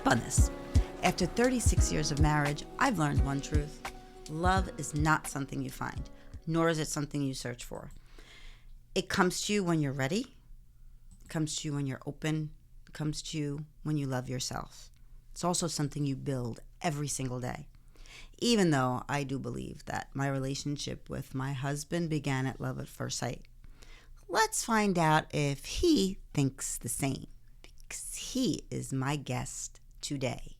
on this. After 36 years of marriage, I've learned one truth. Love is not something you find, nor is it something you search for. It comes to you when you're ready. It comes to you when you're open. It comes to you when you love yourself. It's also something you build every single day. Even though I do believe that my relationship with my husband began at love at first sight. Let's find out if he thinks the same, because he is my guest today.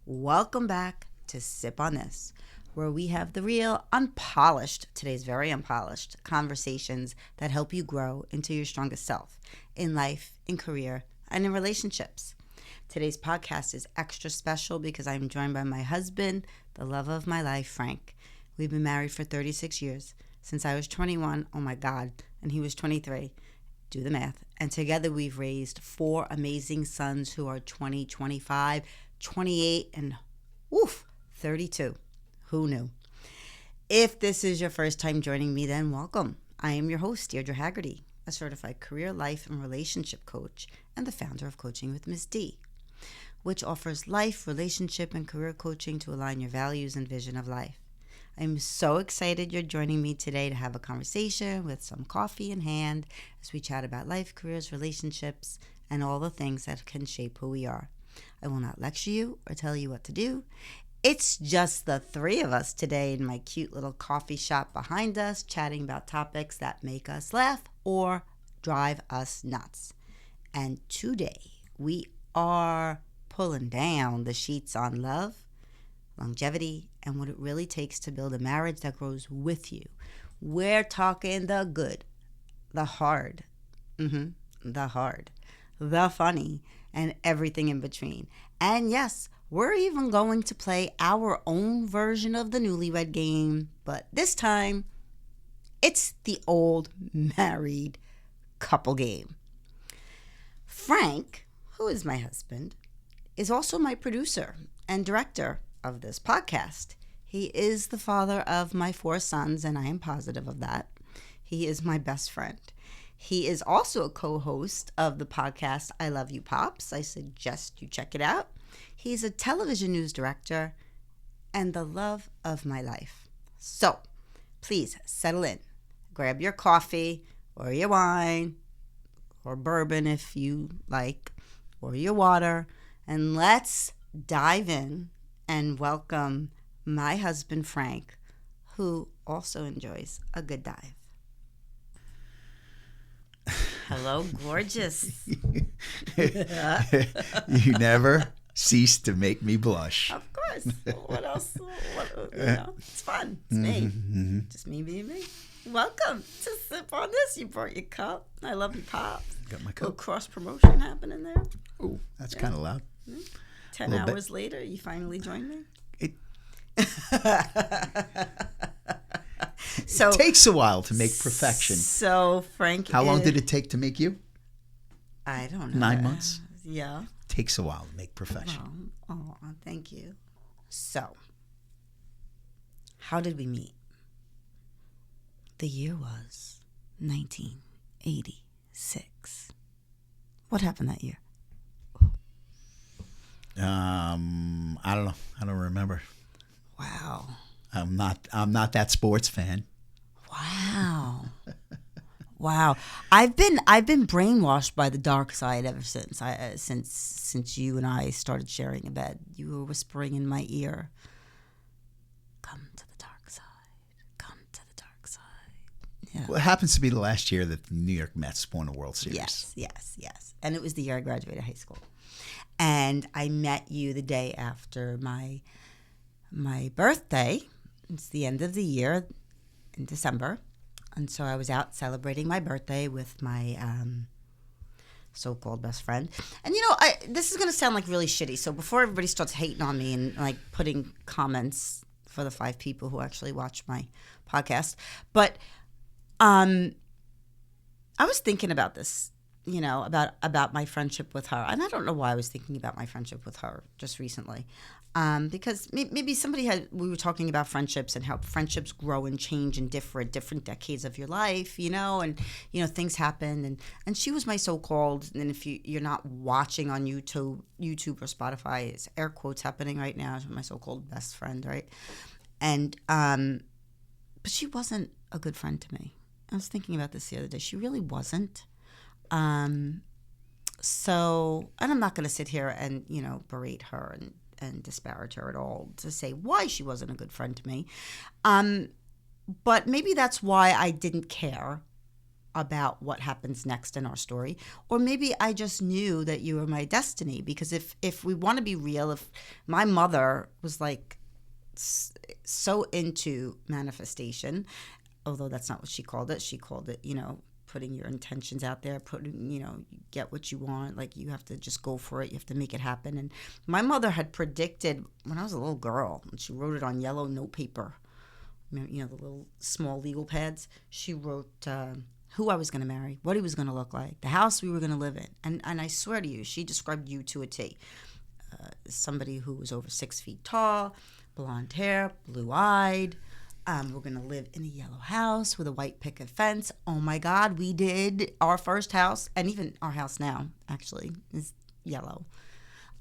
Welcome back to Sip on This, where we have the real today's very unpolished conversations that help you grow into your strongest self in life, in career, and in relationships. Today's podcast is extra special because I'm joined by my husband, the love of my life, Frank. We've been married for 36 years, since I was 21, oh my God, and he was 23. Do the math. And together we've raised 4 amazing sons who are 20, 25, 28, and 32. Who knew? If this is your first time joining me, then welcome. I am your host, Deirdre, a certified career, life, and relationship coach and the founder of Coaching with Miss D, which offers life, relationship, and career coaching to align your values and vision of life. I'm so excited you're joining me today to have a conversation with some coffee in hand as we chat about life, careers, relationships, and all the things that can shape who we are. I will not lecture you or tell you what to do. It's just the 3 of us today in my cute little coffee shop behind us, chatting about topics that make us laugh or drive us nuts. And today we are pulling down the sheets on love, longevity, and what it really takes to build a marriage that grows with you. We're talking the good, the hard, the funny, and everything in between. And yes, we're even going to play our own version of the newlywed game, but this time, it's the old married couple game. Frank, who is my husband, is also my producer and director of this podcast. He is the father of my 4 sons, and I am positive of that. He is my best friend. He is also a co-host of the podcast I Love You Pops. I suggest you check it out. He's a television news director and the love of my life. So, please settle in. Grab your coffee or your wine or bourbon if you like, or your water, and let's dive in and welcome my husband, Frank, who also enjoys a good dive. Hello, gorgeous. You never cease to make me blush. Of course. What else? It's fun. It's me. Just me being me. Welcome to Sip on This. You brought your cup. I love you, Pops. Got my A cup. little cross-promotion happening there. Oh, that's kind of loud. 10 hours later, you finally joined me. So it takes a while to make perfection. So, Frank, how long did it take to make you? I don't know. 9 months? Yeah. Takes a while to make perfection. Oh, thank you. So, how did we meet? The year was 1986. What happened that year? I don't know. I don't remember. Wow. I'm not that sports fan. Wow. I've been brainwashed by the dark side ever since since you and I started sharing a bed. You were whispering in my ear, "Come to the dark side. Come to the dark side." Yeah. Well, it happens to be the last year that the New York Mets won a World Series. Yes. And it was the year I graduated high school. And I met you the day after my birthday. It's the end of the year in December. And so I was out celebrating my birthday with my so-called best friend. And, this is going to sound like really shitty. So before everybody starts hating on me and like putting comments for the 5 people who actually watch my podcast. But I was thinking about this, about my friendship with her. And I don't know why I was thinking about my friendship with her just recently. Because maybe we were talking about friendships and how friendships grow and change in different decades of your life, and, things happen. And she was my so-called, and if you're not watching on YouTube or Spotify, it's air quotes happening right now, my so-called best friend, right? And, but she wasn't a good friend to me. I was thinking about this the other day. She really wasn't. So, and I'm not going to sit here and, berate her and disparage her at all to say why she wasn't a good friend to me. But maybe that's why I didn't care about what happens next in our story. Or maybe I just knew that you were my destiny. Because if we want to be real, if my mother was like so into manifestation, although that's not what she called it. She called it, putting your intentions out there, you get what you want. Like, you have to just go for it. You have to make it happen. And my mother had predicted when I was a little girl, and she wrote it on yellow note paper, the little small legal pads. She wrote who I was going to marry, what he was going to look like, the house we were going to live in. And I swear to you, she described you to a T. Somebody who was over 6 feet tall, blonde hair, blue-eyed. We're going to live in a yellow house with a white picket fence. Oh, my God, we did. Our first house, and even our house now, actually, is yellow.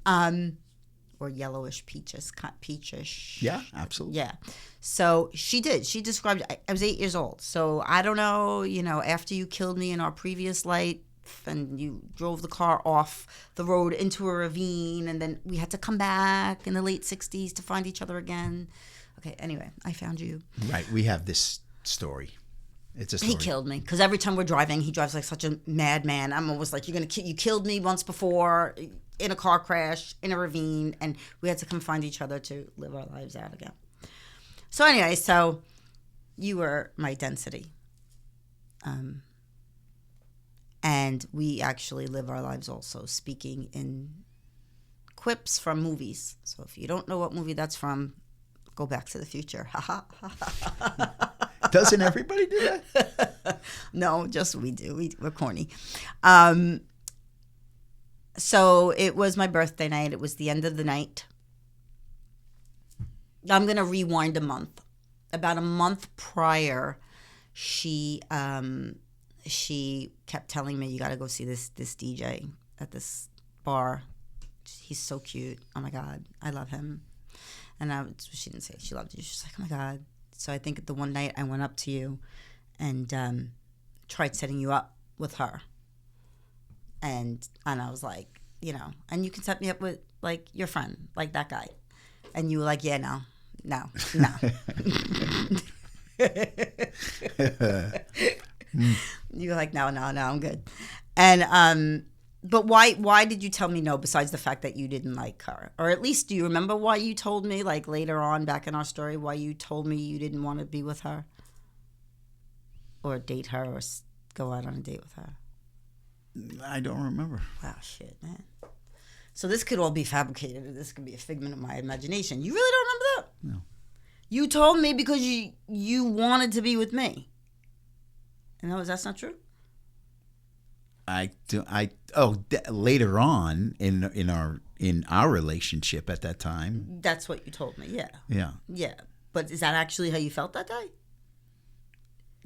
Or yellowish, peachish. Yeah, absolutely. Yeah. So she did. She described, I was 8 years old. So I don't know, after you killed me in our previous life and you drove the car off the road into a ravine, and then we had to come back in the late 60s to find each other again. Okay, anyway, I found you. Right, we have this story. It's a story. He killed me because every time we're driving, he drives like such a madman. I'm always like, you killed me once before in a car crash, in a ravine, and we had to come find each other to live our lives out again. So anyway, you were my density. And we actually live our lives also speaking in quips from movies. So if you don't know what movie that's from, go Back to the Future. Doesn't everybody do that? No, just we do. We're corny. So it was my birthday night. It was the end of the night. I'm going to rewind a month. About a month prior, she kept telling me, you got to go see this DJ at this bar. He's so cute. Oh, my God. I love him. And she didn't say she loved you. She's like, oh, my God. So I think the one night I went up to you and tried setting you up with her. And I was like, and you can set me up with, like, your friend, like that guy. And you were like, yeah, no. You were like, no, I'm good. And but why did you tell me no, besides the fact that you didn't like her? Or at least, do you remember why you told me, like, later on back in our story, why you told me you didn't want to be with her? Or date her or go out on a date with her? I don't remember. Wow, shit, man. So this could all be fabricated. This could be a figment of my imagination. You really don't remember that? No. You told me because you wanted to be with me. And that's not true? Later on in our relationship at that time. That's what you told me. Yeah. Yeah. Yeah. But is that actually how you felt that day?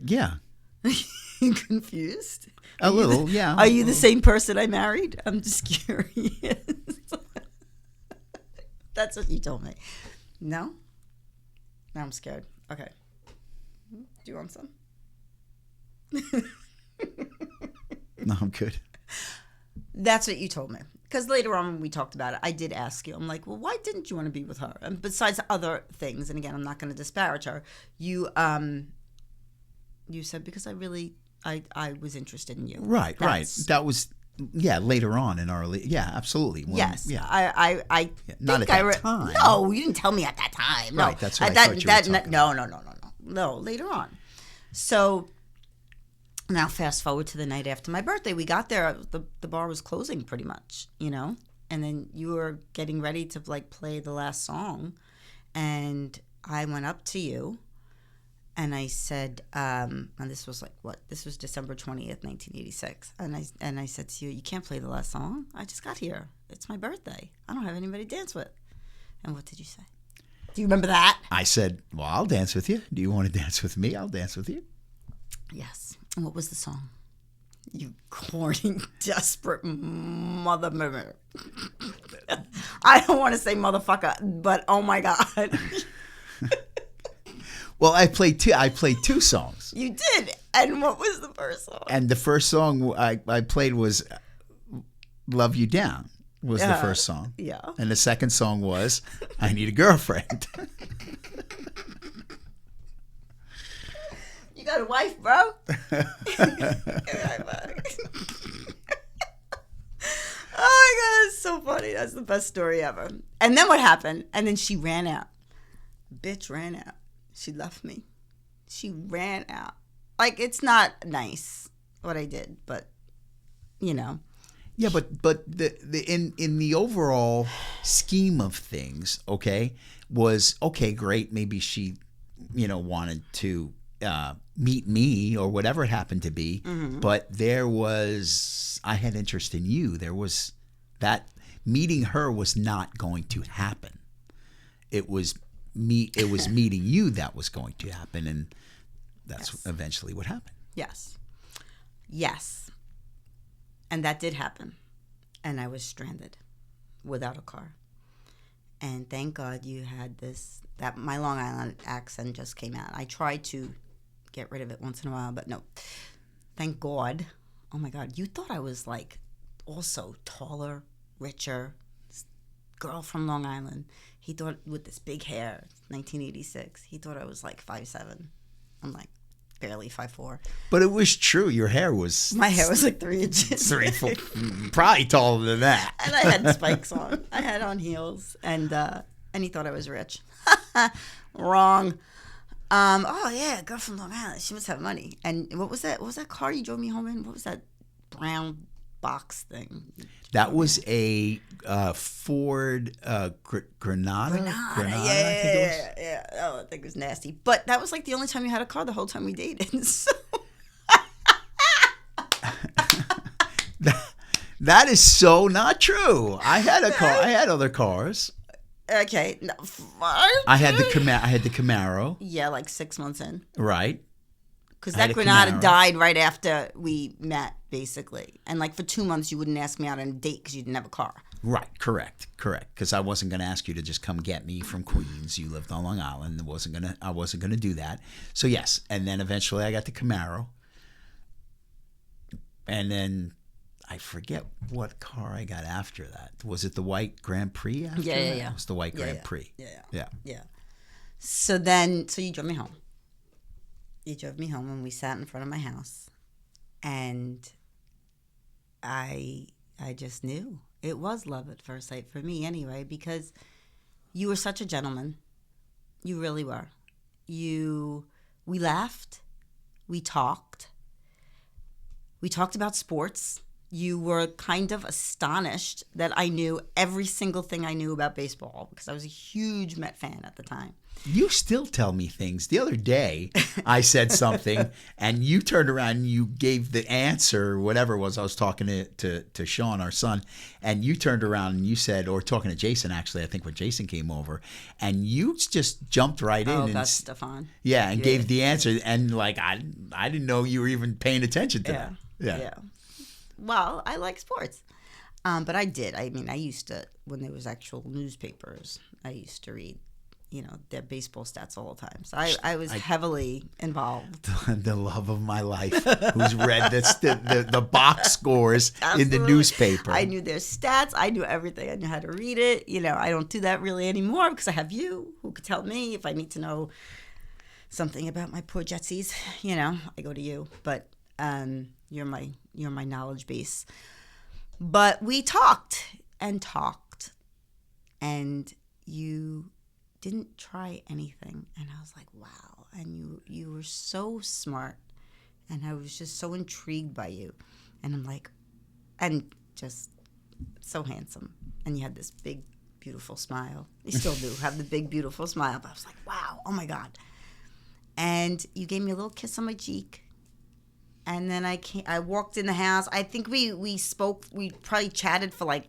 Yeah. Confused? A little, yeah. Are you the same person I married? I'm just curious. That's what you told me. No? Now I'm scared. Okay. Do you want some? No, I'm good. That's what you told me. Because later on when we talked about it, I did ask you. I'm like, well, why didn't you want to be with her? And besides other things, and again, I'm not going to disparage her, you said because I was interested in you. Right. That was, later on in our, absolutely. Yes. Yeah. I not think at that time. No, you didn't tell me at that time. No. Right, that's what I thought you were talking about. No, later on. So now fast forward to the night after my birthday. We got there. The bar was closing pretty much, and then you were getting ready to, like, play the last song. And I went up to you and I said, and this was this was December 20th, 1986. And I said to you, you can't play the last song. I just got here. It's my birthday. I don't have anybody to dance with. And what did you say? Do you remember that? I said, well, I'll dance with you. Do you want to dance with me? I'll dance with you. Yes. And what was the song? You corny, desperate mother. I don't want to say motherfucker, but oh my God. Well, I played two songs. You did. And what was the first song? And the first song I played was Love You Down was the first song. Yeah. And the second song was I Need a Girlfriend. You got a wife, bro? Oh my God, it's so funny. That's the best story ever. And then what happened? And then she ran out. Bitch ran out. She left me. She ran out. Like, it's not nice what I did, but you know. Yeah, but in the overall scheme of things, okay, was okay, great. Maybe she, wanted to meet me or whatever it happened to be. Mm-hmm. But I had interest in you. There was that meeting her was not going to happen. It was meeting you that was going to happen, and that's eventually what happened. Yes. And that did happen. And I was stranded without a car. And thank God you had that my Long Island accent just came out. I tried to get rid of it once in a while, but no. Thank God. Oh my God. You thought I was like also taller, richer, girl from Long Island. He thought with this big hair, 1986, he thought I was like 5'7". I'm like barely 5'4". But it was true. Your hair was... My hair was like 3 inches. 3 foot. Probably taller than that. And I had spikes on. I had on heels. And he thought I was rich. Wrong. Oh, yeah, girl from Long Island. She must have money. And what was that? What was that car you drove me home in? What was that brown box thing? That was a Ford Granada. Yeah. Oh, that thing was nasty. But that was like the only time you had a car the whole time we dated. So. That is so not true. I had a car. I had other cars. Okay. No, I had the Camaro. Yeah, like 6 months in. Right. Because that Granada died right after we met, basically. And like for 2 months, you wouldn't ask me out on a date because you didn't have a car. Right, correct. Because I wasn't going to ask you to just come get me from Queens. You lived on Long Island. I wasn't gonna do that. So yes, and then eventually I got the Camaro, and then I forget what car I got after that. Was it the white Grand Prix? After that? Yeah. It was the white Grand Prix. Yeah. So you drove me home. You drove me home and we sat in front of my house, and I just knew it was love at first sight for me anyway, because you were such a gentleman. You really were. We laughed. We talked about sports. You were kind of astonished that I knew every single thing I knew about baseball because I was a huge Met fan at the time. You still tell me things. The other day, I said something, and you turned around and you gave the answer, whatever it was. I was talking to Sean, our son, and you turned around and you said, or talking to Jason, actually, I think when Jason came over, and you just jumped right in. Oh, that's Stefan. Yeah, and gave the answer, and like I didn't know you were even paying attention to that. Yeah. Well, I like sports. But I did. I mean, I used to, when there was actual newspapers, I used to read, their baseball stats all the time. So I was heavily involved. The love of my life, who's read the box scores in the newspaper. I knew their stats. I knew everything. I knew how to read it. I don't do that really anymore because I have you who could tell me if I need to know something about my poor Jetsies. I go to you. But you're my knowledge base. But we talked, and you didn't try anything, and I was like, wow. And you were so smart, and I was just so intrigued by you, and I'm like, and just so handsome, and you had this big beautiful smile. You still do have the big beautiful smile, but I was like, wow, oh my God. And you gave me a little kiss on my cheek. And then I walked in the house. I think we spoke. We probably chatted for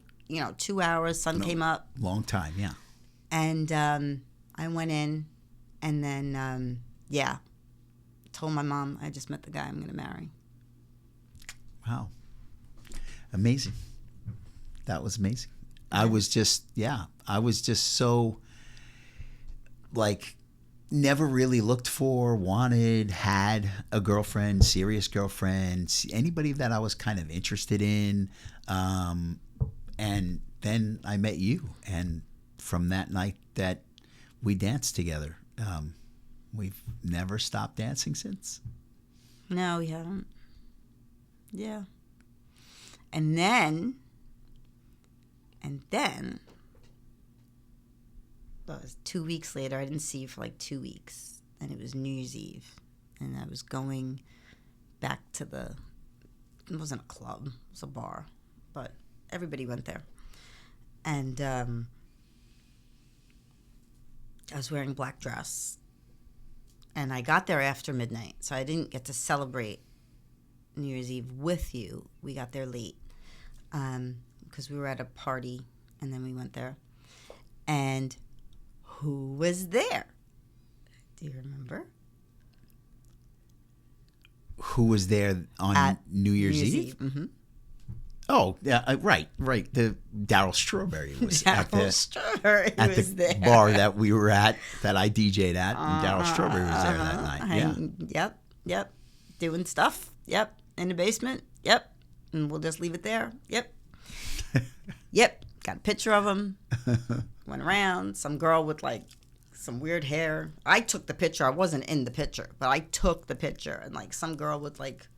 2 hours. Sun came up. Long time, yeah. And I went in, and then, told my mom I just met the guy I'm going to marry. Wow. Amazing. That was amazing. I was just so, like, never really looked for, wanted, had a girlfriend, serious girlfriend, anybody that I was kind of interested in. And then I met you. And from that night that we danced together, we've never stopped dancing since. No, we haven't. Yeah. And then, well, it was 2 weeks later. I didn't see you for like 2 weeks. And it was New Year's Eve. And I was going back to it wasn't a club, it was a bar. But everybody went there. And I was wearing a black dress. And I got there after midnight. So I didn't get to celebrate New Year's Eve with you. We got there late because we were at a party, and then we went there. And who was there? Do you remember? Who was there on At New Year's Eve? Mm-hmm. Oh, yeah, right. The Daryl Strawberry was at the there. bar that we were at, that I DJ'd at, and Daryl Strawberry was there that night. Yeah. Yep. Doing stuff. Yep. In the basement. Yep. And we'll just leave it there. Yep. Yep. Got a picture of him. Went around. Some girl with like some weird hair. I took the picture. I wasn't in the picture, but I took the picture. And like some girl with like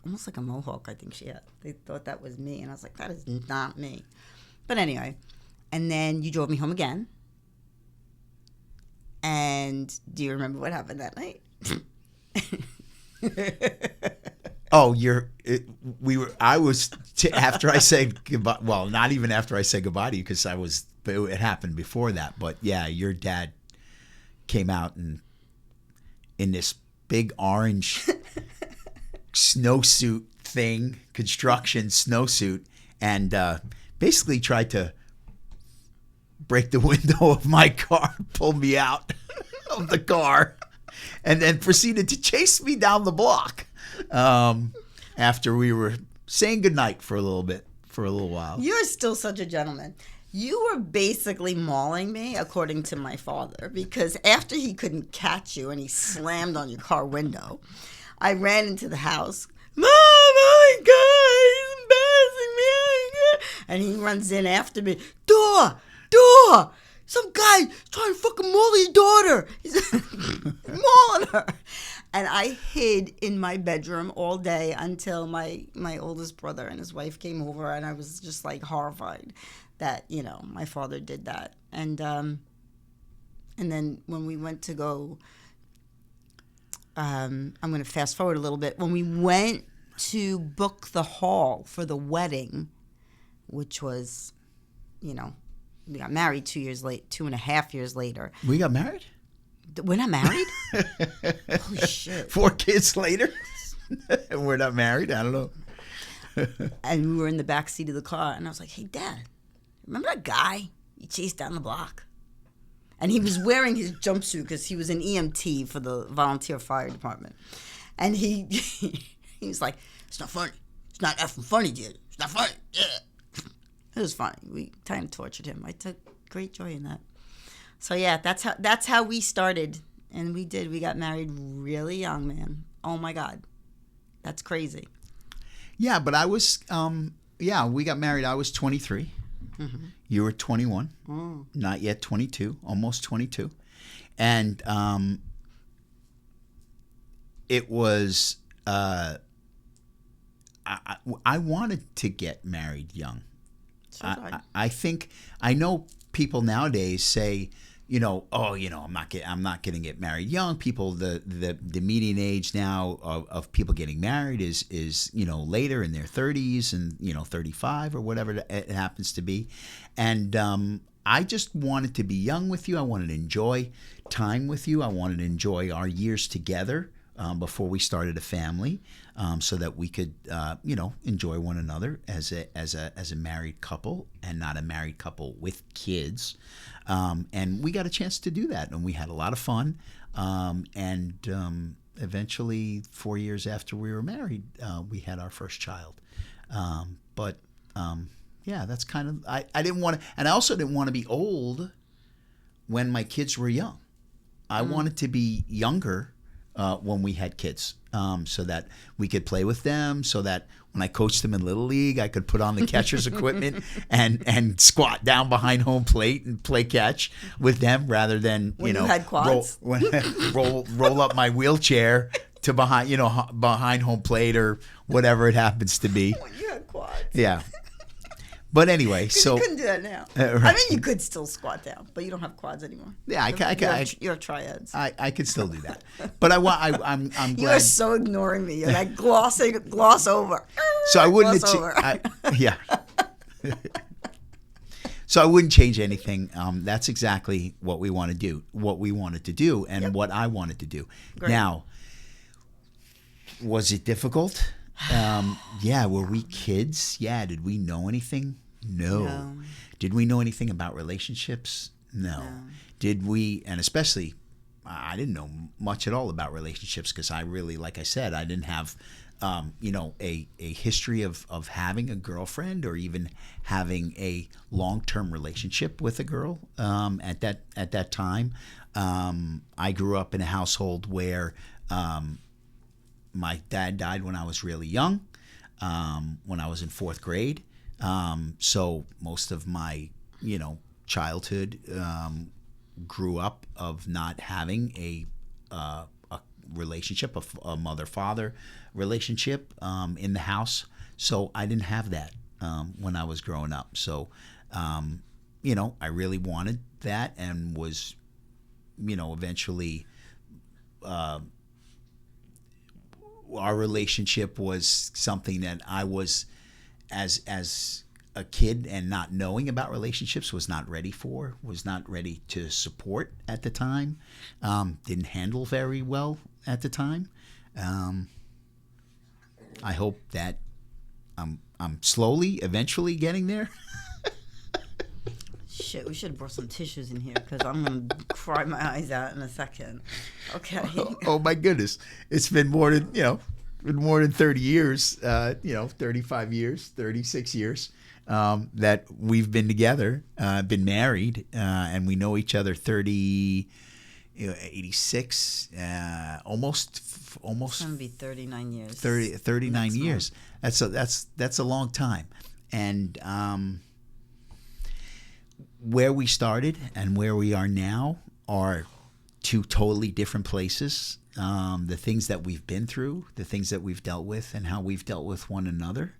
almost like a mohawk, I think she had. They thought that was me. And I was like, that is not me. But anyway. And then you drove me home again. And do you remember what happened that night? Oh, after I said goodbye. Well, not even after I said goodbye to you, because it happened before that. But yeah, your dad came out in this big orange snowsuit thing, construction snowsuit, and basically tried to break the window of my car, pull me out of the car, and then proceeded to chase me down the block. After we were saying goodnight for a little while. You're still such a gentleman. You were basically mauling me, according to my father, because after he couldn't catch you and he slammed on your car window, I ran into the house. Mom, oh my God, he's embarrassing me. And he runs in after me. Door! Some guy trying to fucking maul your daughter. He's mauling her. And I hid in my bedroom all day until my oldest brother and his wife came over, and I was just like horrified that, my father did that. And then when we went to go, I'm going to fast forward a little bit. When we went to book the hall for the wedding, which was, we got married 2.5 years later. We got married? We're not married? Holy shit. 4 kids later? And we're not married? I don't know. And we were in the back seat of the car, and I was like, hey, Dad, remember that guy you chased down the block? And he was wearing his jumpsuit because he was an EMT for the volunteer fire department. And he was like, it's not funny. It's not effing funny, dude. It's not funny. Yeah. It was funny. We kind of tortured him. I took great joy in that. So yeah, that's how we started, and we did. We got married really young, man. Oh my God, that's crazy. Yeah, but I was, we got married. I was 23. Mm-hmm. You were 21. Not yet 22. Almost 22, and it was. I wanted to get married young. So I think I know people nowadays say, I'm not going to get married young. People, the median age now of people getting married is later in their 30s and 35 or whatever it happens to be. And I just wanted to be young with you. I wanted to enjoy time with you. I wanted to enjoy our years together. before we started a family, so that we could, enjoy one another as a married couple and not a married couple with kids. And we got a chance to do that, and we had a lot of fun. Eventually, 4 years after we were married, we had our first child. Yeah, that's kind of, I didn't want to, and I also didn't want to be old when my kids were young. I wanted to be younger when we had kids, so that we could play with them, so that when I coached them in Little League, I could put on the catcher's equipment and squat down behind home plate and play catch with them, rather than when you had quads. roll up my wheelchair to behind home plate or whatever it happens to be. When you had quads. Yeah. But anyway, so you couldn't do that now. Right. I mean, you could still squat down, but you don't have quads anymore. Yeah, you have triads. I could still do that. But I'm glad. You are so ignoring me. You're like gloss over. So I wouldn't. Yeah. So I wouldn't change anything. That's exactly what we want to do, what we wanted to do, and what I wanted to do. Great. Now, was it difficult? Yeah. Were we kids? Yeah. Did we know anything? No. Did we know anything about relationships? No. Did we? And especially, I didn't know much at all about relationships, because I really, like I said, I didn't have, a history of having a girlfriend or even having a long-term relationship with a girl at that time. I grew up in a household where my dad died when I was really young, when I was in 4th grade. So most of my, childhood grew up of not having a relationship, a mother-father relationship in the house. So I didn't have that when I was growing up. So, I really wanted that, and was, eventually our relationship was something that I was, as a kid and not knowing about relationships, was not ready to support at the time. Didn't handle very well at the time. I hope that I'm slowly, eventually getting there. Shit, we should have brought some tissues in here, because I'm going to cry my eyes out in a second. Okay. Oh my goodness. It's been more than 30 years, 35 years, 36 years that we've been together, been married, and we know each other 86, almost. It's going to be 39 years. 39 years. That's a long time. And where we started and where we are now are two totally different places. The things that we've been through, the things that we've dealt with, and how we've dealt with one another.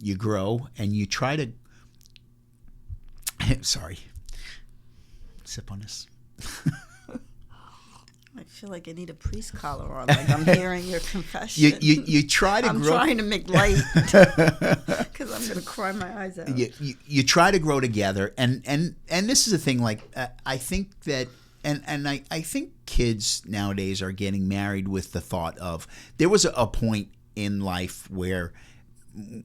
You grow and you try to. Sorry. Sip on this. I feel like I need a priest collar on. Like I'm hearing your confession. You try to I'm grow. I'm trying to make light, because I'm going to cry my eyes out. You try to grow together, and this is the thing. Like I think that, and I think kids nowadays are getting married with the thought of, there was a point in life where,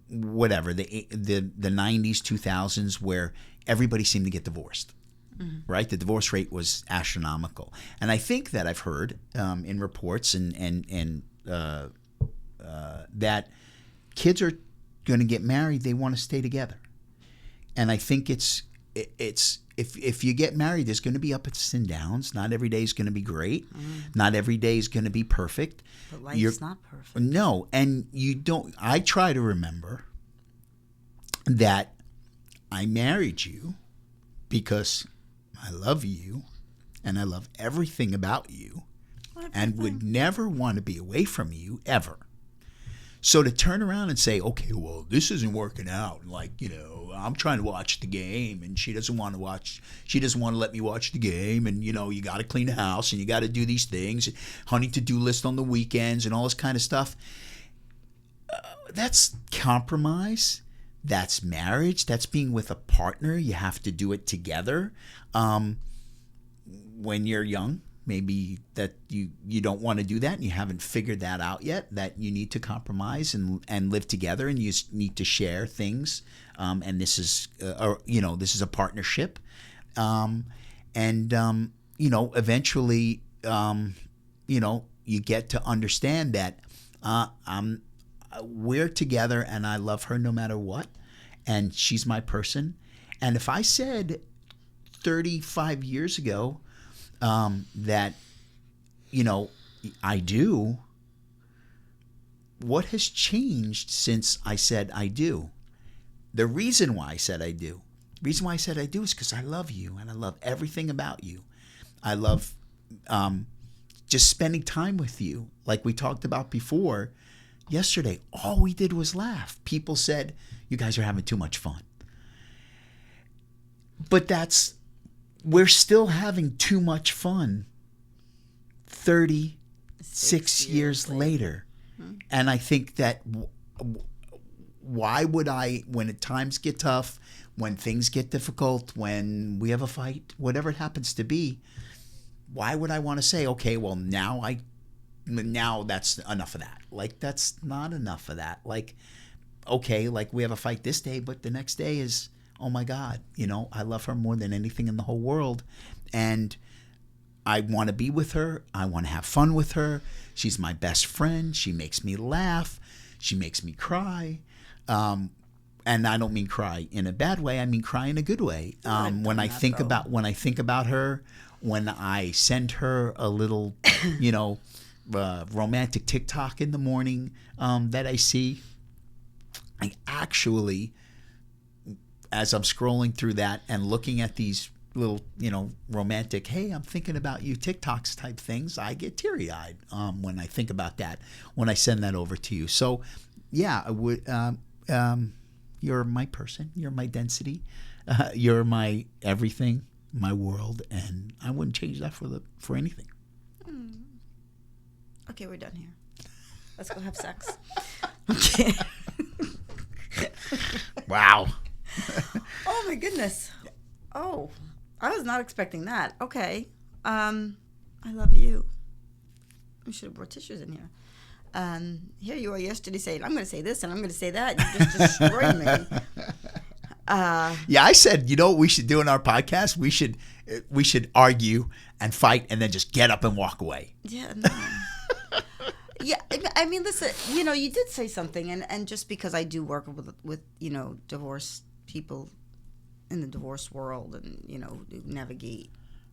whatever, the 90s, 2000s, where everybody seemed to get divorced. Mm-hmm. Right, the divorce rate was astronomical, and I think that I've heard in reports and that kids are going to get married, they want to stay together, and I think it's if you get married, there's going to be ups and downs. Not every day is going to be great. Not every day is going to be perfect. But life's not perfect. No, and you don't. I try to remember that I married you because I love you, and I love everything about you, and would never want to be away from you ever. So to turn around and say, okay, well, this isn't working out. Like, I'm trying to watch the game, and she doesn't want to watch. She doesn't want to let me watch the game, and you got to clean the house, and you got to do these things, honey to-do list on the weekends, and all this kind of stuff. That's compromise. That's marriage. That's being with a partner. You have to do it together. When you're young, maybe that you don't want to do that and you haven't figured that out yet, that you need to compromise and live together, and you need to share things, and this is this is a partnership, and eventually you get to understand that we're together and I love her no matter what, and she's my person. And if I said 35 years ago that I do, what has changed since I said I do? The reason why I said I do is because I love you and I love everything about you. I love just spending time with you. Like we talked about before yesterday, all we did was laugh. People said, you guys are having too much fun. But we're still having too much fun 36 years later. Mm-hmm. And I think that why would I, when times get tough, when things get difficult, when we have a fight, whatever it happens to be, why would I want to say, okay, well, now that's enough of that? Like, that's not enough of that. Like, okay, like we have a fight this day, but the next day is, oh my God, I love her more than anything in the whole world. And I want to be with her. I want to have fun with her. She's my best friend. She makes me laugh. She makes me cry. And I don't mean cry in a bad way. I mean cry in a good way. When I think about her, when I send her a little, romantic TikTok in the morning that I see, I actually, as I'm scrolling through that and looking at these little, romantic, hey, I'm thinking about you TikToks type things, I get teary-eyed when I think about that, when I send that over to you. So, yeah, I would. You're my person. You're my density. You're my everything, my world, and I wouldn't change that for anything. Okay, we're done here. Let's go have sex. Okay. Wow. Oh my goodness. Oh, I was not expecting that. Okay. I love you. We should have brought tissues in here. Here you are yesterday saying, I'm going to say this and I'm going to say that. You just destroyed me. Yeah, I said, what we should do in our podcast? We should argue and fight and then just get up and walk away. Yeah, no. Yeah, I mean, listen, you did say something, and just because I do work with divorced people in the divorce world and, navigate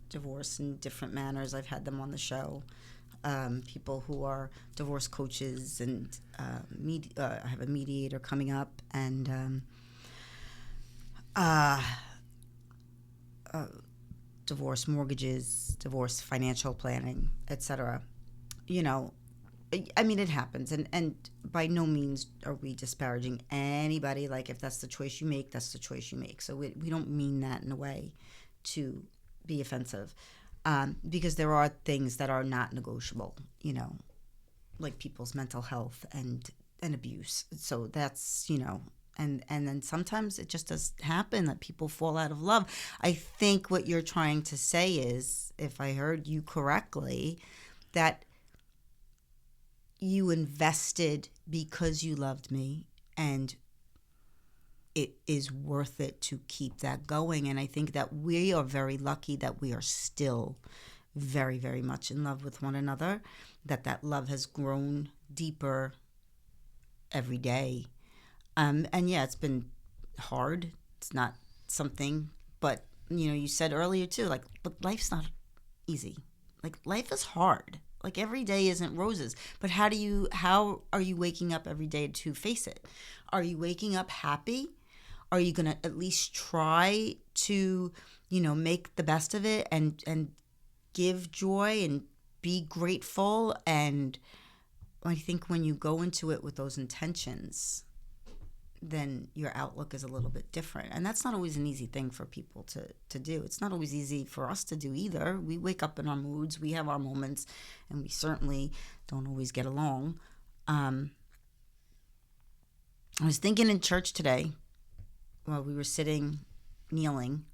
divorce in different manners. I've had them on the show. People who are divorce coaches, and I have a mediator coming up, and divorce mortgages, divorce financial planning, etc. I mean, it happens, and by no means are we disparaging anybody. Like, if that's the choice you make, that's the choice you make. So we don't mean that in a way to be offensive, because there are things that are not negotiable, like people's mental health and abuse. So that's, and then sometimes it just does happen that people fall out of love. I think what you're trying to say is, if I heard you correctly, that you invested because you loved me, and it is worth it to keep that going. And I think that we are very lucky that we are still very, very much in love with one another, that love has grown deeper every day. And yeah, it's been hard. It's not something, but you said earlier too, but life's not easy. Like, life is hard. Like, every day isn't roses. But how are you waking up every day to face it? Are you waking up happy? Are you going to at least try to, make the best of it and give joy and be grateful? And I think when you go into it with those intentions, then your outlook is a little bit different. And that's not always an easy thing for people to do. It's not always easy for us to do either. We wake up in our moods, we have our moments, and we certainly don't always get along. I was thinking in church today, while we were sitting, kneeling,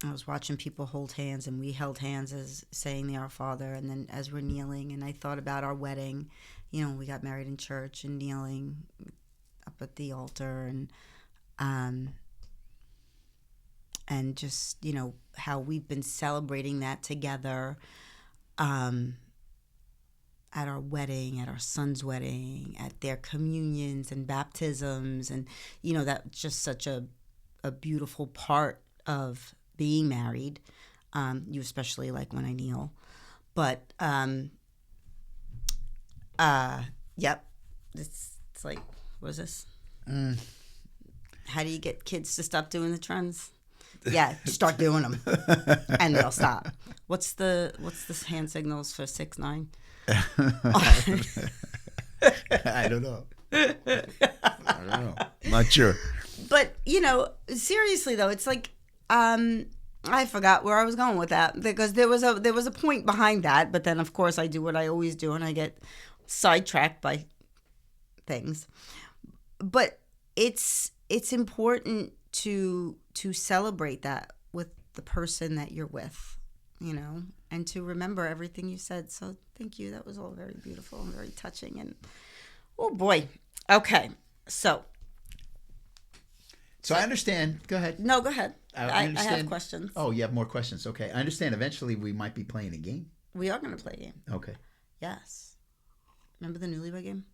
I was watching people hold hands, and we held hands as saying the Our Father, and then as we're kneeling, and I thought about our wedding. You know, we got married in church and kneeling up at the altar, and just, you know, how we've been celebrating that together at our wedding, at our son's wedding, at their communions and baptisms, and, you know, that's just such a beautiful part of being married. You especially like when I kneel. But, yep. It's like, what is this? How do you get kids to stop doing the trends? Yeah, start doing them, and they'll stop. What's the hand signals for 6-9? I don't know. Not sure. But, you know, seriously though, it's like I forgot where I was going with that, because there was a point behind that, but then of course I do what I always do, and I get sidetracked by things. But it's important to celebrate that with the person that you're with, you know, and to remember everything you said. So thank you. That was all very beautiful and very touching. And oh boy. Okay. So I understand. Go ahead. No, go ahead. I understand. I have questions. Oh, you have more questions. Okay. I understand. Eventually we might be playing a game. We are going to play a game. Okay. Yes. Remember the Newlywed Game?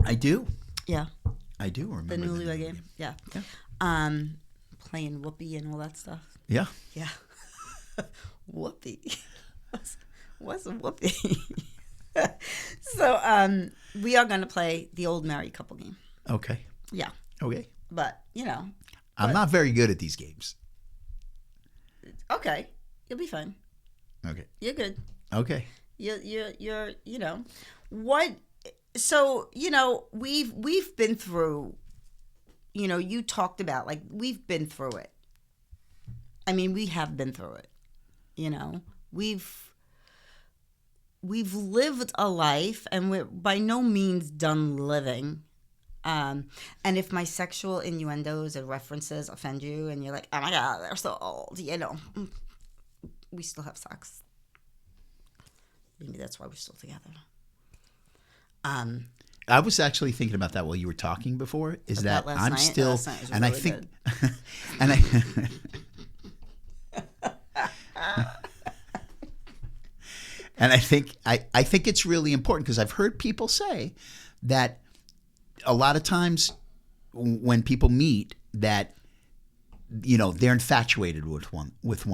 I do. Yeah. I do remember the Newlywed Game. Yeah. Playing Whoopee and all that stuff. Yeah. Yeah. Whoopee. What's a whoopee? So we are going to play the old married couple game. Okay. Yeah. Okay. But, you know. I'm not very good at these games. Okay. You'll be fine. Okay. You're good. Okay. You're you know. What, so, you know, we've been through, you know, you talked about, like, we've been through it. I mean, we have been through it. You know, we've lived a life, and we're by no means done living. And if my sexual innuendos and references offend you, and you're like, oh my God, they're so old, you know, we still have sex. Maybe that's why we're still together. I was actually thinking about that while you were talking before. Is that I'm night? still, Last night was and really I think, good. and I think it's really important, because I've heard people say that a lot of times when people meet, that, you know, they're infatuated with one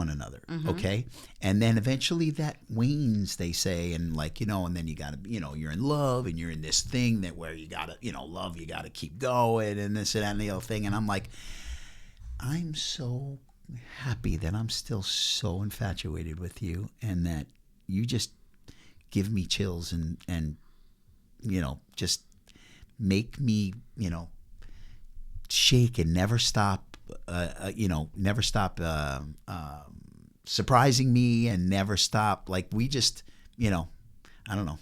another. Mm-hmm. Okay. And then eventually that wanes, they say, and, like, you know, and then you gotta, you know, you're in love, and you're in this thing that where you gotta, you know, love, you gotta keep going, and this and that and the other thing. And I'm like, I'm so happy that I'm still so infatuated with you, and that you just give me chills, and you know, just make me, you know, shake and never stop, never stop surprising me, and never stop. Like, we just, you know, I don't know.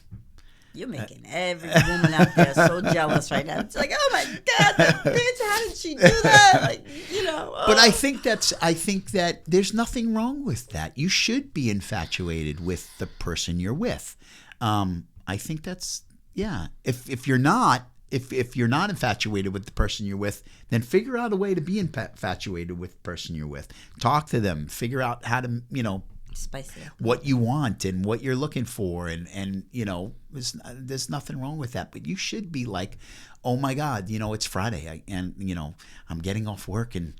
You're making every woman out there so jealous right now. It's like, oh my God, that bitch, how did she do that? Like, you know. Oh. But I think that there's nothing wrong with that. You should be infatuated with the person you're with. I think that's, yeah. If you're not infatuated with the person you're with, then figure out a way to be infatuated with the person you're with. Talk to them. Figure out how to, you know, spice it up. What you want and what you're looking for, and you know, there's nothing wrong with that. But you should be like, oh my God, you know, it's Friday, and you know, I'm getting off work, and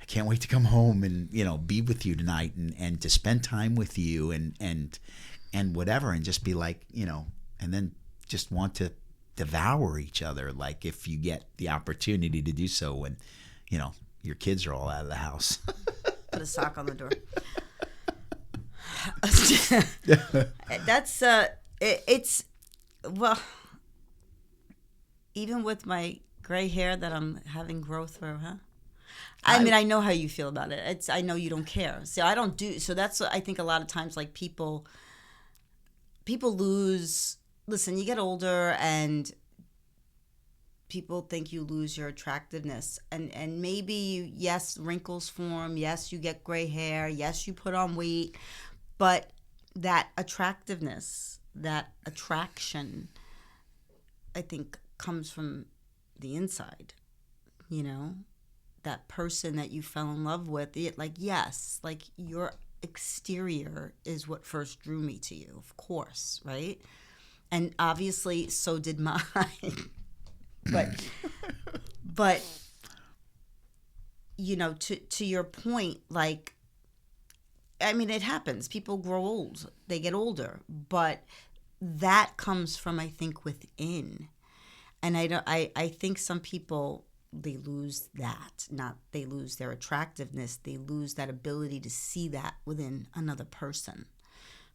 I can't wait to come home and, you know, be with you tonight, and to spend time with you, and whatever, and just be like, you know, and then just want to devour each other, like, if you get the opportunity to do so when, you know, your kids are all out of the house. Put a sock on the door. That's it's, well, even with my gray hair that I'm having grow through, huh? I mean, I know how you feel about it. I know you don't care. So I don't do. So that's what I think. A lot of times, like, people lose. Listen, you get older, and people think you lose your attractiveness, and maybe yes, wrinkles form, yes, you get gray hair, yes, you put on weight, but that attractiveness, that attraction, I think comes from the inside, that person that you fell in love with. Yes, your exterior is what first drew me to you, of course, right? And obviously so did mine. but to your point, it happens. People grow old, they get older, but that comes from, I think, within. And I think some people, they lose that. Not they lose their attractiveness, they lose that ability to see that within another person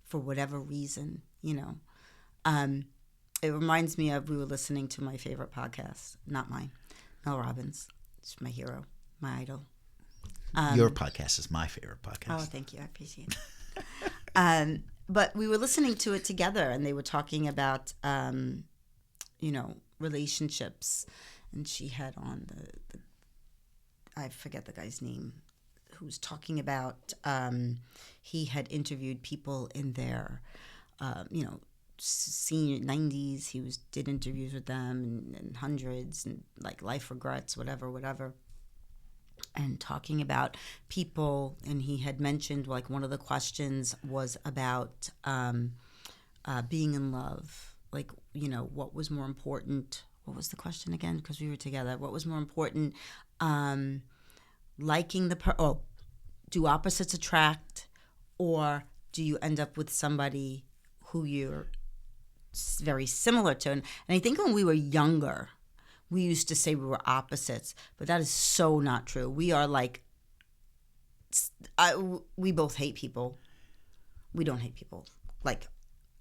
for whatever reason. It reminds me of, we were listening to my favorite podcast, not mine, Mel Robbins. It's my hero, my idol. Your podcast is my favorite podcast. Oh, thank you. I appreciate it. But we were listening to it together, and they were talking about, relationships. And she had on the I forget the guy's name, who was talking about, he had interviewed people in their, senior 90s. He did interviews with them and hundreds, and life regrets, whatever. And talking about people, and he had mentioned one of the questions was about being in love. What was more important? What was the question again? Because we were together. What was more important? Liking do opposites attract, or do you end up with somebody who you're very similar to? And I think when we were younger, we used to say we were opposites, but that is so not true. We are we both hate people. We don't hate people,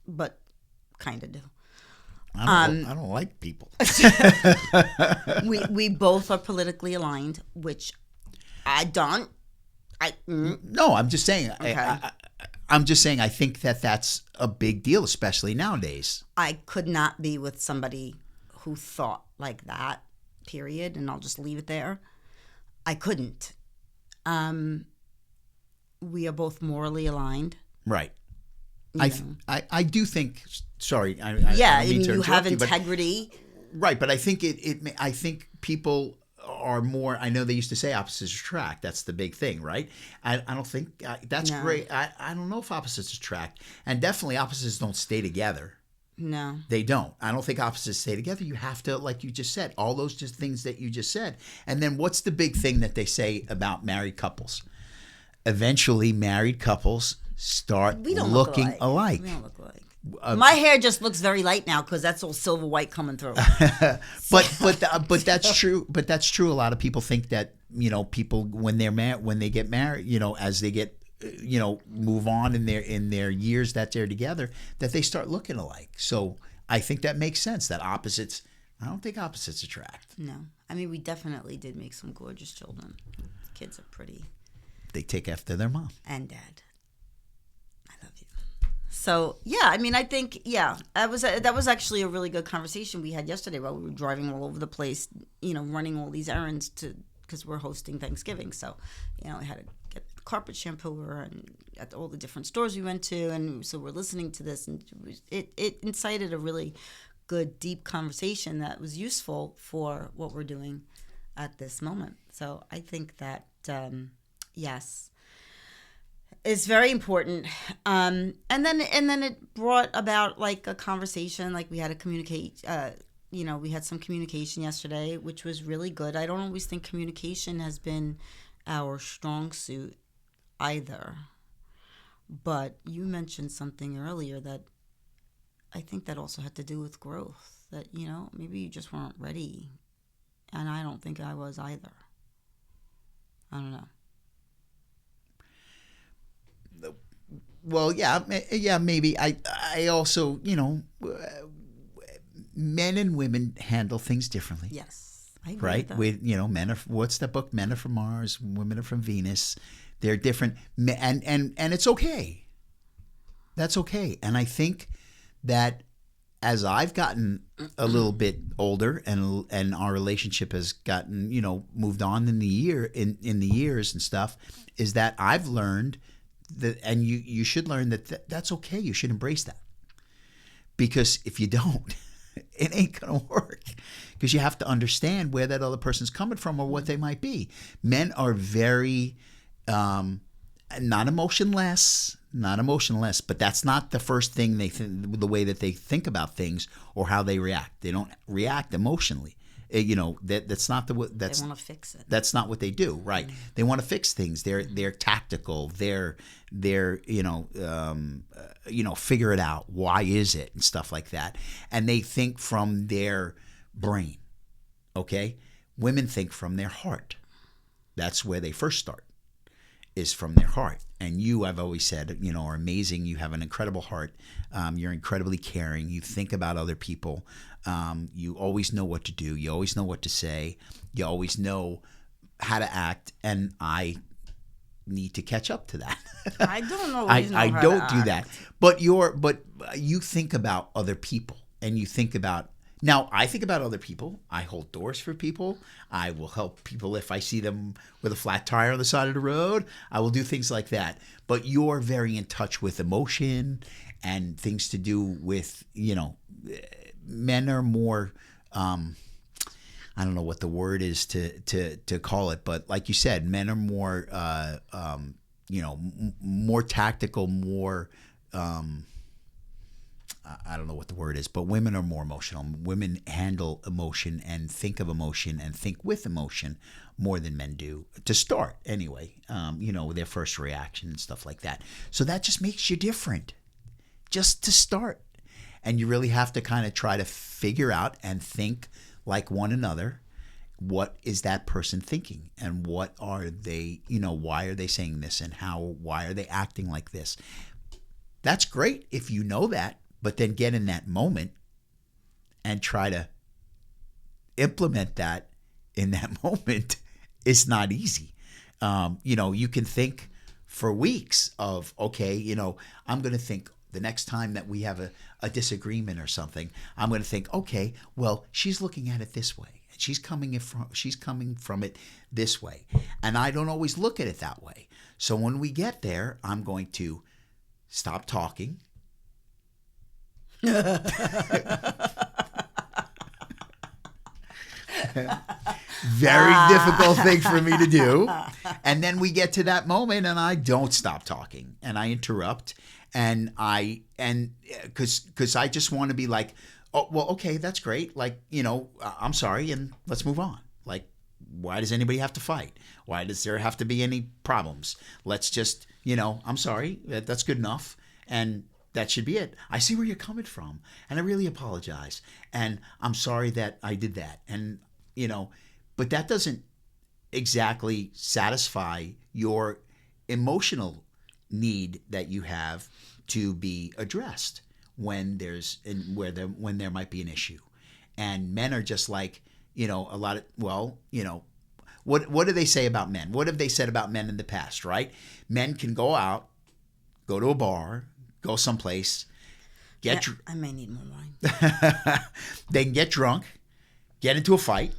but kind of do. I don't like people. we both are politically aligned, which I don't. No, I'm just saying. Okay. I'm just saying. I think that's a big deal, especially nowadays. I could not be with somebody who thought like that. Period, and I'll just leave it there. I couldn't. We are both morally aligned. Right. You know. I do think. Sorry. I don't mean to you have interrupt integrity. Right, but I think I think people are more. I know they used to say opposites attract. That's the big thing, right? I don't think that's great. I don't know if opposites attract, and definitely opposites don't stay together. No, they don't. I don't think opposites stay together. You have to, like you just said, all those just things that you just said. And then what's the big thing that they say about married couples? Eventually, married couples start looking alike. We don't look alike. My hair just looks very light now because that's all silver white coming through. but that's true. But that's true. A lot of people think that people when they get married, as they get move on in their years that they're together, that they start looking alike. So I think that makes sense. That opposites. I don't think opposites attract. No, we definitely did make some gorgeous children. Kids are pretty. They take after their mom and dad. I love you. So yeah, I think that was actually a really good conversation we had yesterday while we were driving all over the place, running all these errands because we're hosting Thanksgiving. So, I had to get carpet shampooer and at all the different stores we went to, and so we're listening to this, and it incited a really good, deep conversation that was useful for what we're doing at this moment. So I think that yes. It's very important. And then it brought about a conversation, we had to communicate, we had some communication yesterday, which was really good. I don't always think communication has been our strong suit either. But you mentioned something earlier that I think that also had to do with growth, that, maybe you just weren't ready. And I don't think I was either. I don't know. Well, yeah, maybe. I also, men and women handle things differently. Yes, I agree right? with that. Men are. What's that book? Men are from Mars, women are from Venus. They're different, and it's okay. That's okay, and I think that as I've gotten a little bit older and our relationship has gotten, moved on in the years and stuff, is that I've learned that, and you should learn that that's okay. You should embrace that. Because if you don't, it ain't going to work. Because you have to understand where that other person's coming from or what they might be. Men are very not emotionless, but that's not the first thing the way that they think about things or how they react. They don't react emotionally. That's not they want to fix it. That's not what they do, right? Mm-hmm. They want to fix things. They're tactical. They're figure it out. Why is it and stuff like that? And they think from their brain. Okay, women think from their heart. That's where they first start. Is from their heart. And you, I've always said, are amazing. You have an incredible heart. You're incredibly caring. You think about other people. You always know what to do. You always know what to say. You always know how to act. And I need to catch up to that. I don't know. I don't do that. But you think about other people, and you think about. Now, I think about other people. I hold doors for people. I will help people if I see them with a flat tire on the side of the road. I will do things like that. But you're very in touch with emotion and things to do with, men are more, I don't know what the word is to call it, but like you said, men are more, more tactical, more, I don't know what the word is, but women are more emotional. Women handle emotion and think of emotion and think with emotion more than men do, to start anyway, their first reaction and stuff like that. So that just makes you different, just to start. And you really have to kind of try to figure out and think like one another. What is that person thinking? And what are they, why are they saying this? And why are they acting like this? That's great if you know that. But then get in that moment and try to implement that in that moment is not easy. You can think for weeks of, okay, I'm going to think the next time that we have a disagreement or something, I'm going to think, okay, well, she's looking at it this way. She's coming from it this way. And I don't always look at it that way. So when we get there, I'm going to stop talking. Very difficult thing for me to do. And then we get to that moment and I don't stop talking and I interrupt and because I just want to be like, oh, well, okay, that's great. Like, I'm sorry and let's move on. Like, why does anybody have to fight? Why does there have to be any problems? Let's just, I'm sorry. That's good enough. And that should be it. I see where you're coming from, and I really apologize. And I'm sorry that I did that. And, but that doesn't exactly satisfy your emotional need that you have to be addressed when there might be an issue. And men are just like, what do they say about men? What have they said about men in the past, right? Men can go out, go to a bar, go someplace, I may need more wine. They can get drunk, get into a fight,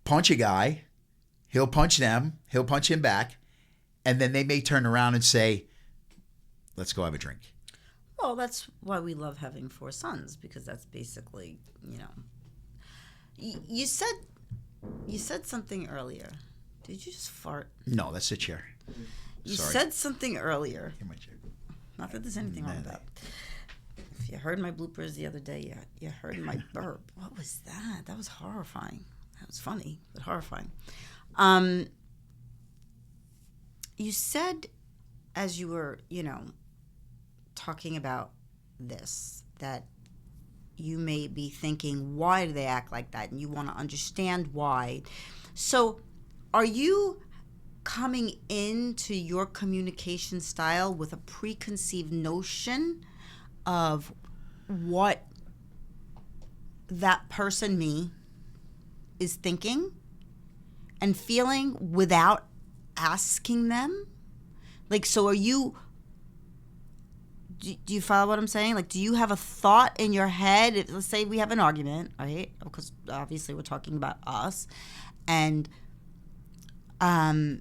punch a guy, he'll punch them, he'll punch him back, and then they may turn around and say, let's go have a drink. Well, that's why we love having 4 sons, because that's basically, You said something earlier. Did you just fart? No, that's a chair. You said something earlier. Here's my chair. Not that there's anything wrong with that. If you heard my bloopers the other day, you heard my burp. What was that? That was horrifying. That was funny, but horrifying. You said, as you were, talking about this, that you may be thinking, why do they act like that? And you want to understand why. So are you coming into your communication style with a preconceived notion of what that person, me, is thinking and feeling without asking them? Like, so are you do you follow what I'm saying? Like, do you have a thought in your head? Let's say we have an argument, right? Because obviously we're talking about us, and and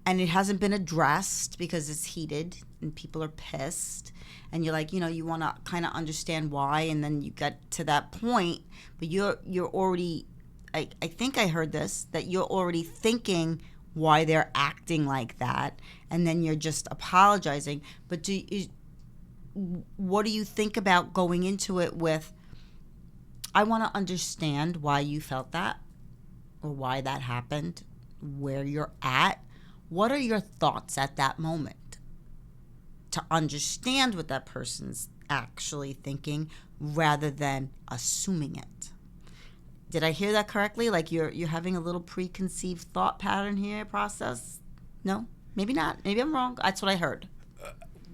it hasn't been addressed because it's heated and people are pissed, and you're like, you want to kind of understand why, and then you get to that point, but you're already, I think I heard this, that you're already thinking why they're acting like that, and then you're just apologizing. But what do you think about going into it with, I want to understand why you felt that, or why that happened, where you're at. What are your thoughts at that moment, to understand what that person's actually thinking rather than assuming it? Did I hear that correctly? Like you're having a little preconceived thought pattern here, process? No? Maybe not. Maybe I'm wrong. That's what I heard.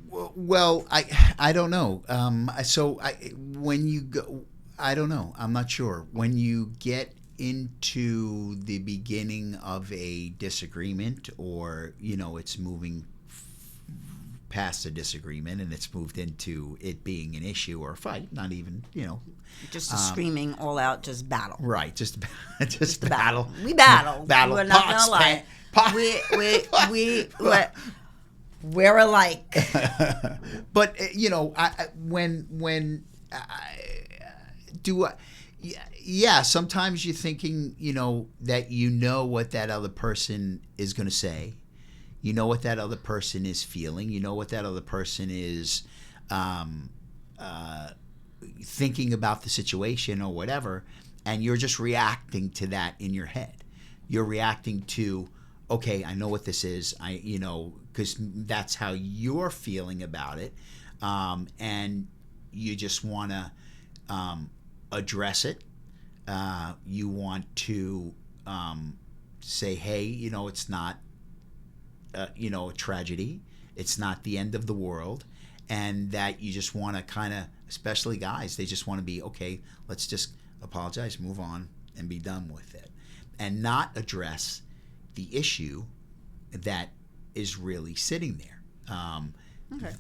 Well, I don't know. When you go, I don't know. I'm not sure. When you get into the beginning of a disagreement, or it's moving past a disagreement and it's moved into it being an issue or a fight, not even just a screaming all out, just battle. Right, just battle. We battle. Battle. We're not gonna lie. We're alike. But sometimes you're thinking, that what that other person is going to say. You know what that other person is feeling. You know what that other person is thinking about the situation or whatever, and you're just reacting to that in your head. You're reacting to, okay, I know what this is. Because that's how you're feeling about it, and you just want to address it. You want to say, hey, it's not, a tragedy. It's not the end of the world. And that you just want to kind of, especially guys, they just want to be, okay, let's just apologize, move on, and be done with it. And not address the issue that is really sitting there. Okay.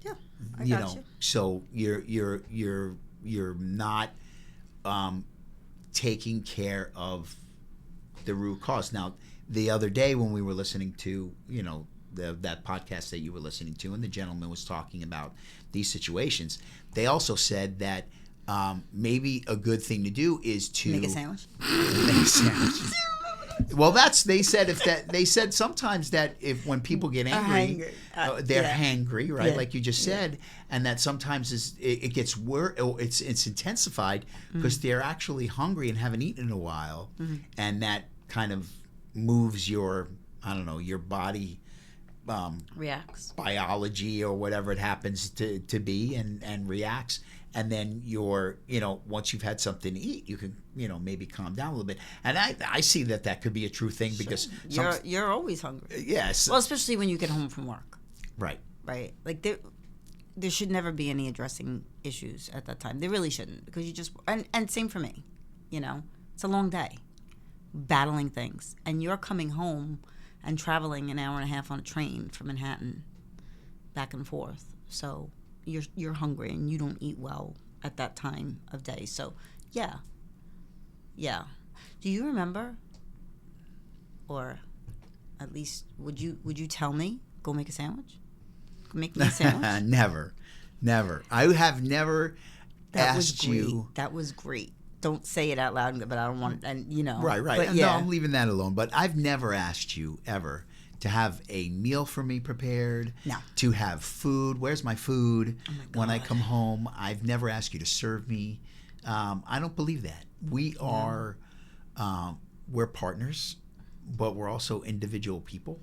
Yeah, I got you. So you're not taking care of the root cause. Now, the other day when we were listening to, that podcast that you were listening to, and the gentleman was talking about these situations, they also said that maybe a good thing to do is to make a sandwich. Well, they said sometimes that when people get angry, they're hangry, right? Yeah. Like you just said, and that sometimes it gets worse. It's intensified because they're actually hungry and haven't eaten in a while, and that kind of moves your body reacts, biology or whatever it happens to be, and reacts. And then once you've had something to eat, you can, maybe calm down a little bit. And I see that could be a true thing, because you're always hungry. Yes. Well, especially when you get home from work. Right. Right. Like there should never be any addressing issues at that time. There really shouldn't, because you just, and same for me, it's a long day battling things, and you're coming home and traveling an hour and a half on a train from Manhattan back and forth. So you're hungry and you don't eat well at that time of day. So yeah. Do you remember, or at least would you tell me, go make a sandwich? Go make me a sandwich? Never. I have never asked you. That was great. Don't say it out loud, but I don't want, Right. But no, I'm leaving that alone. But I've never asked you ever to have a meal for me prepared. No. To have food. Where's my food? Oh my God. When I come home? I've never asked you to serve me. I don't believe that. We are, we're partners, but we're also individual people.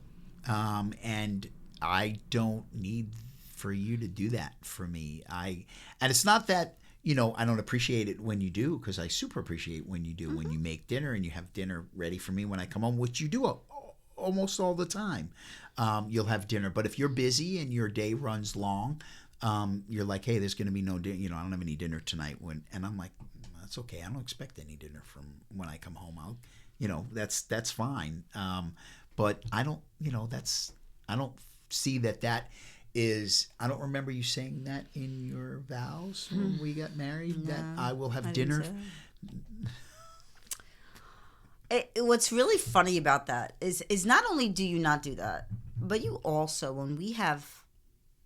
And I don't need for you to do that for me. And it's not that, I don't appreciate it when you do, because I super appreciate when you do, when you make dinner and you have dinner ready for me when I come home, which you do almost all the time. You'll have dinner. But if you're busy and your day runs long, you're like, hey, there's going to be no dinner. I don't have any dinner tonight. And I'm like, that's okay. I don't expect any dinner from when I come home. That's fine. But I don't, I don't see that is, I don't remember you saying that in your vows when we got married, that I will have I dinner. didn't say that. What's really funny about that is not only do you not do that, but you also, when we have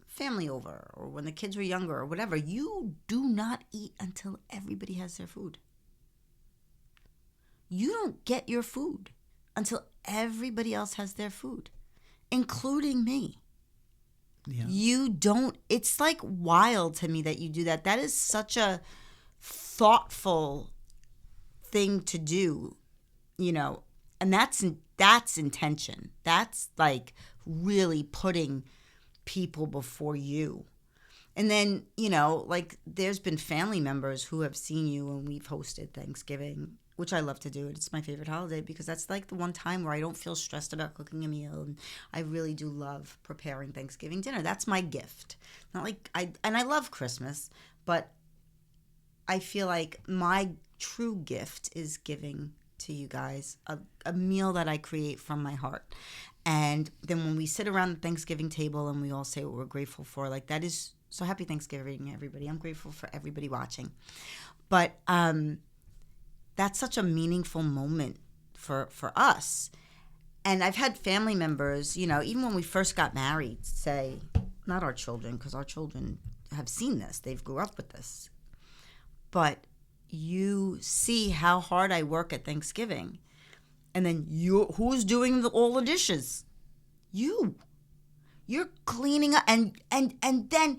family over or when the kids were younger or whatever, you do not eat until everybody has their food. You don't get your food until everybody else has their food, including me. Yeah. You don't, it's like wild to me that you do that. That is such a thoughtful thing to do, and that's intention. That's like really putting people before you. And then, like there's been family members who have seen you when we've hosted Thanksgiving, which I love to do. It's my favorite holiday because that's like the one time where I don't feel stressed about cooking a meal. And I really do love preparing Thanksgiving dinner. That's my gift. Not like I love Christmas, but I feel like my true gift is giving to you guys a meal that I create from my heart. And then when we sit around the Thanksgiving table and we all say what we're grateful for, like that is so happy Thanksgiving, everybody. I'm grateful for everybody watching. But that's such a meaningful moment for us. And I've had family members, even when we first got married, say, not our children, because our children have seen this. They've grew up with this. But you see how hard I work at Thanksgiving. And then who's doing all the dishes? You're cleaning up. And then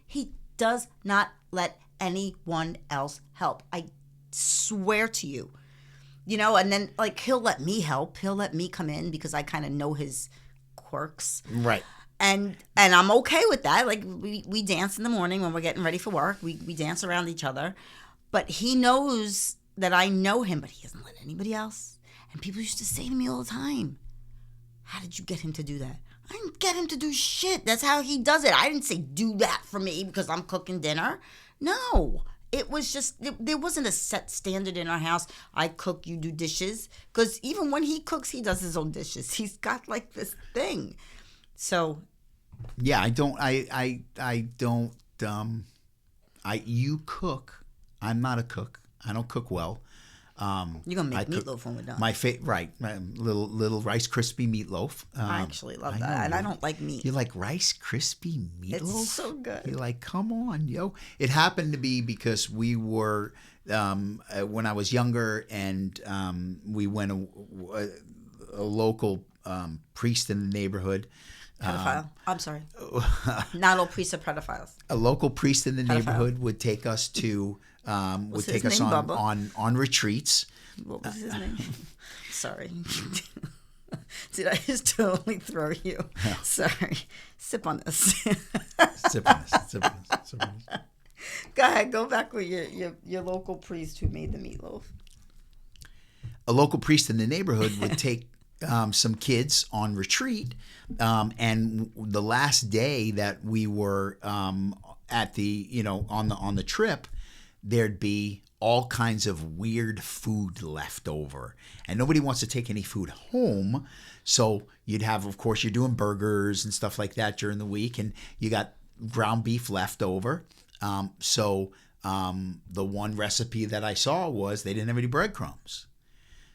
he does not let anyone else help. I swear to you. And then like he'll let me help. He'll let me come in because I kind of know his quirks. Right. And I'm okay with that. Like we dance in the morning when we're getting ready for work. We dance around each other. But he knows that I know him, but he doesn't let anybody else. And people used to say to me all the time, how did you get him to do that? I didn't get him to do shit. That's how he does it. I didn't say do that for me because I'm cooking dinner. No. It was just, there wasn't a set standard in our house. I cook, you do dishes. Because even when he cooks, he does his own dishes. He's got like this thing. So. Yeah, you cook. I'm not a cook. I don't cook well. You're going to make meatloaf when we're done. My little Rice Krispie meatloaf. I actually love that. And I don't like meat. You like Rice Krispie meatloaf? It's so good. You're like, come on, yo. It happened to be because we were, when I was younger and we went a local priest in the neighborhood. Pedophile. I'm sorry. Not all priests are pedophiles. A local priest in the neighborhood would take us to... would take us on retreats. What was his name? Sorry. Did I just totally throw you? Yeah. Sorry. Sip on this. Sip on this. Go ahead. Go back with your local priest who made the meatloaf. A local priest in the neighborhood would take some kids on retreat, and the last day that we were at the on the trip, there'd be all kinds of weird food left over. And nobody wants to take any food home. So you'd have, of course, you're doing burgers and stuff like that during the week. And you got ground beef left over. So the one recipe that I saw was they didn't have any breadcrumbs.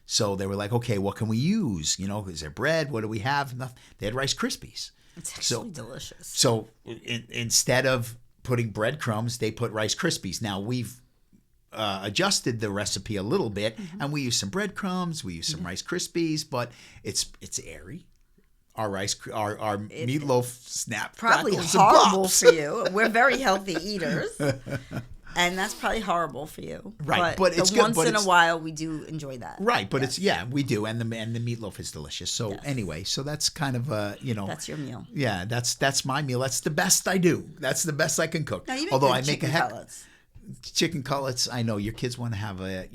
So they were like, okay, what can we use? Is there bread? What do we have? Nothing. They had Rice Krispies. It's actually delicious. So instead of putting breadcrumbs, they put Rice Krispies. Now we've adjusted the recipe a little bit, and we use some breadcrumbs, we use some Rice Krispies, but it's airy. Our meatloaf snap probably crackles horrible and pops. for you. We're very healthy eaters, and that's probably horrible for you. Right, but it's good. Once in a while, we do enjoy that. Right, but we do, and the meatloaf is delicious. So anyway, so that's kind of that's your meal. Yeah, that's my meal. That's the best I do. That's the best I can cook. Now, you make although I make chicken cutlets. I know your kids want to have a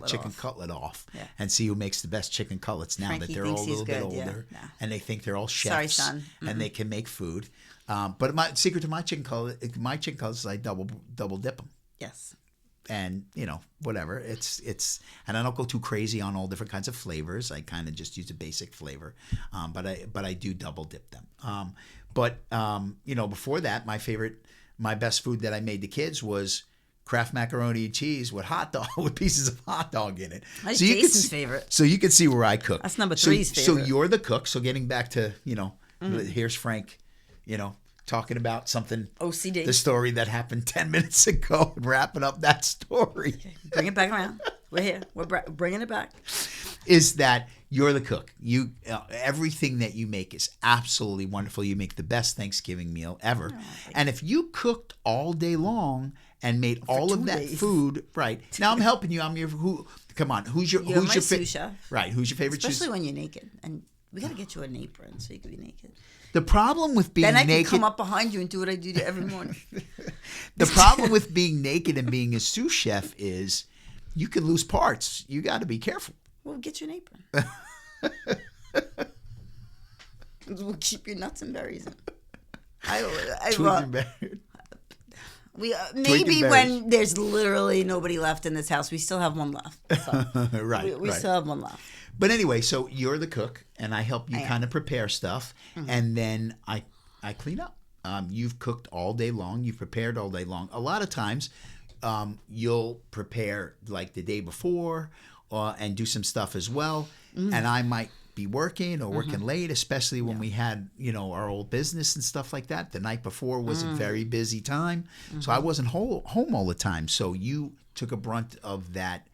chicken cutlet off and see who makes the best chicken cutlets now Frankie that they're all a little bit older and they think they're all chefs. Sorry, son. And they can make food. But my secret to my chicken cutlets is I double dip them. Yes. and whatever. It's and I don't go too crazy on all different kinds of flavors. I kind of just use a basic flavor, but I do double dip them. Before that, my best food that I made the kids was Kraft macaroni and cheese with with pieces of hot dog in it. That's Jason's favorite. So you can see where I cook. That's number 3's favorite. So you're the cook. So getting back to here's Frank, talking about something. OCD. The story that happened 10 minutes ago, and wrapping up that story. Okay, bring it back around. We're here. We're bringing it back. Is that you're the cook. You everything that you make is absolutely wonderful. You make the best Thanksgiving meal ever. And if you cooked all day long and made all of that food, right? Now I'm helping you. Come on. Who's your sous chef. Right. Who's your favorite? Especially when you're naked, and we got to get you an apron so you can be naked. The problem with being naked... Then I can come up behind you and do what I do to every morning. The problem with being naked and being a sous chef is you can lose parts. You got to be careful. We'll get you an apron. We'll keep your nuts and berries in. Maybe when there's literally nobody left in this house, we still have one left. So right. We still have one left. But anyway, so you're the cook, and I help you kind of prepare stuff, and then I clean up. You've cooked all day long. You've prepared all day long. A lot of times, you'll prepare like the day before, and do some stuff as well. And I might be working or working late, especially when we had our old business and stuff like that. The night before was a very busy time, so I wasn't home all the time. So you took a brunt of that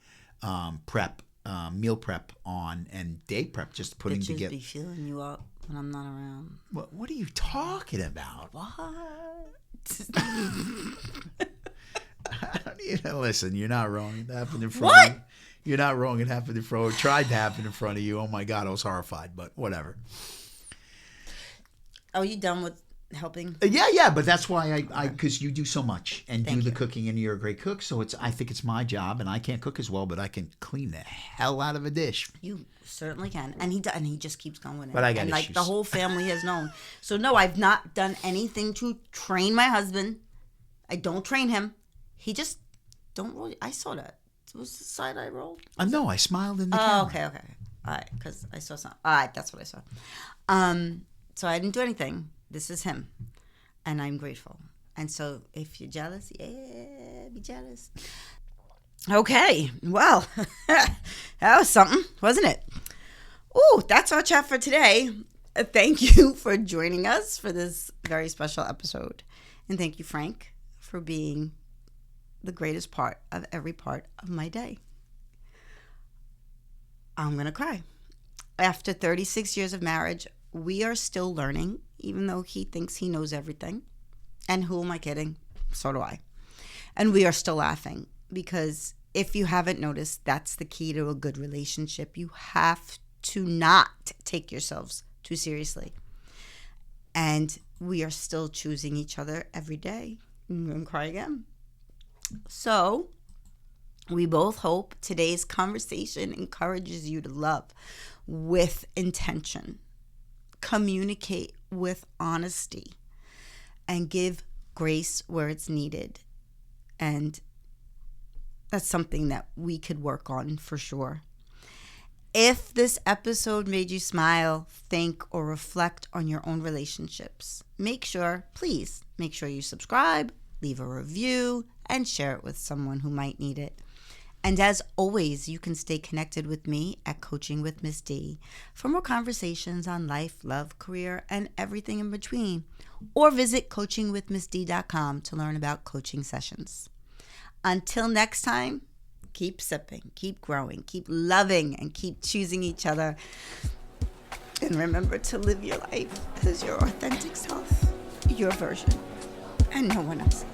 meal prep and day prep, just putting together. Bitches be feeling you up when I'm not around. What are you talking about? What? Listen, you're not wrong. It happened in front of you. You're not wrong. It happened in front. It tried to happen in front of you. Oh my God, I was horrified. But whatever. Are you done with helping? Yeah. But that's why because you do so much and do the cooking, and you're a great cook. So I think it's my job, and I can't cook as well, but I can clean the hell out of a dish. You certainly can, and he just keeps going. But I got issues. Like the whole family has known. So no, I've not done anything to train my husband. I don't train him. He just don't roll. I saw that. Was the side I rolled? No, I smiled in the camera. Okay. All right, because I saw something. All right, that's what I saw. So I didn't do anything. This is him, and I'm grateful. And so if you're jealous, be jealous. Okay, well, that was something, wasn't it? Ooh, that's our chat for today. Thank you for joining us for this very special episode. And thank you, Frank, for being the greatest part of every part of my day. I'm going to cry. After 36 years of marriage, we are still learning, even though he thinks he knows everything. And who am I kidding? So do I. And we are still laughing, because if you haven't noticed, that's the key to a good relationship. You have to not take yourselves too seriously. And we are still choosing each other every day. I'm going to cry again. So, we both hope today's conversation encourages you to love with intention, communicate with honesty, and give grace where it's needed. And that's something that we could work on for sure. If this episode made you smile, think, or reflect on your own relationships, please make sure you subscribe, leave a review, and share it with someone who might need it. And as always, you can stay connected with me at Coaching with Miss D for more conversations on life, love, career, and everything in between. Or visit coachingwithmissd.com to learn about coaching sessions. Until next time, keep sipping, keep growing, keep loving, and keep choosing each other. And remember to live your life as your authentic self, your version, and no one else's.